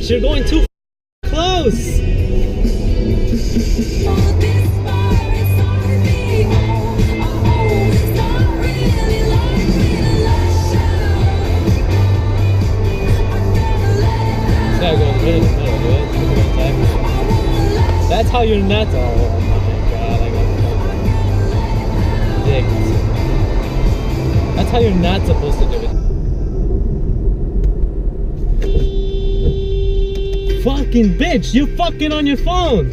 bitch, you're going too close. Gotta go in the middle, dude. That's how you're not. Oh my god, I got dicked. That's how you're not supposed to do it. Fucking bitch, you fucking on your phone.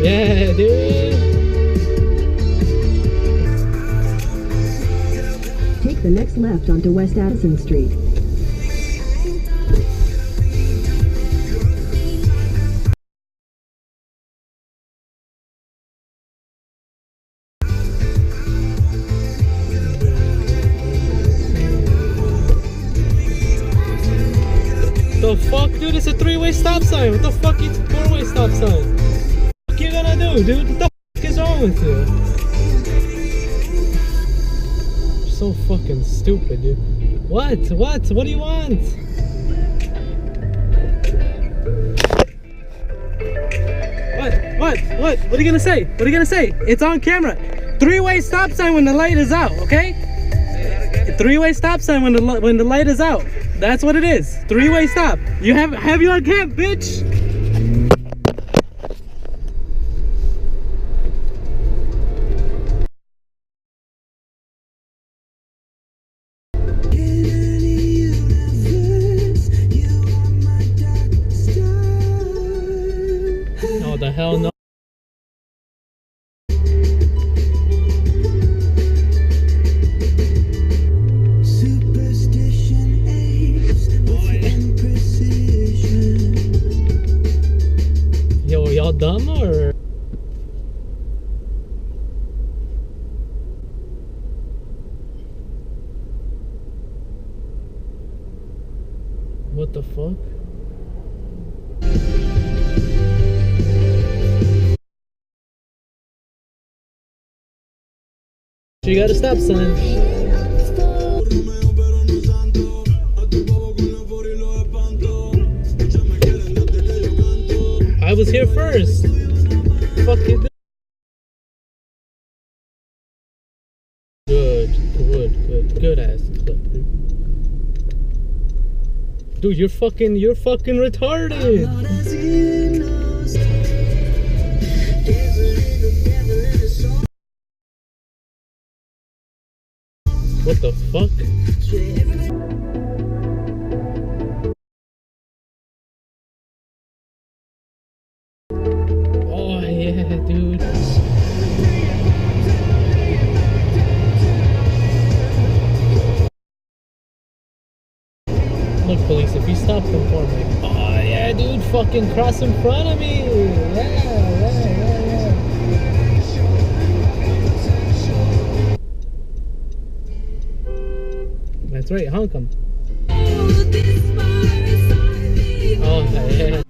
Yeah, dude. Take the next left onto West Addison Street. The fuck, dude? It's a 3-way stop sign. What the fuck is a 4-way stop sign? What you gonna do, dude? What the fuck is wrong with you? You're so fucking stupid, dude. What? What do you want? What are you gonna say? What are you gonna say? It's on camera. 3-way stop sign when the light is out, okay? 3-way stop sign when the light is out. That's what it is. 3-way stop. You have you on cam, bitch. Oh, the hell no. Yo, y'all dumb or? What the fuck? You got a stop sign. I was here first. Fuck you. Good ass clip, dude. Dude, you're fucking retarded. What the fuck? Oh yeah, dude. Look, police, if you stop them for me. Oh yeah, dude, fucking cross in front of me. Yeah. That's right, honk 'em. Oh yeah.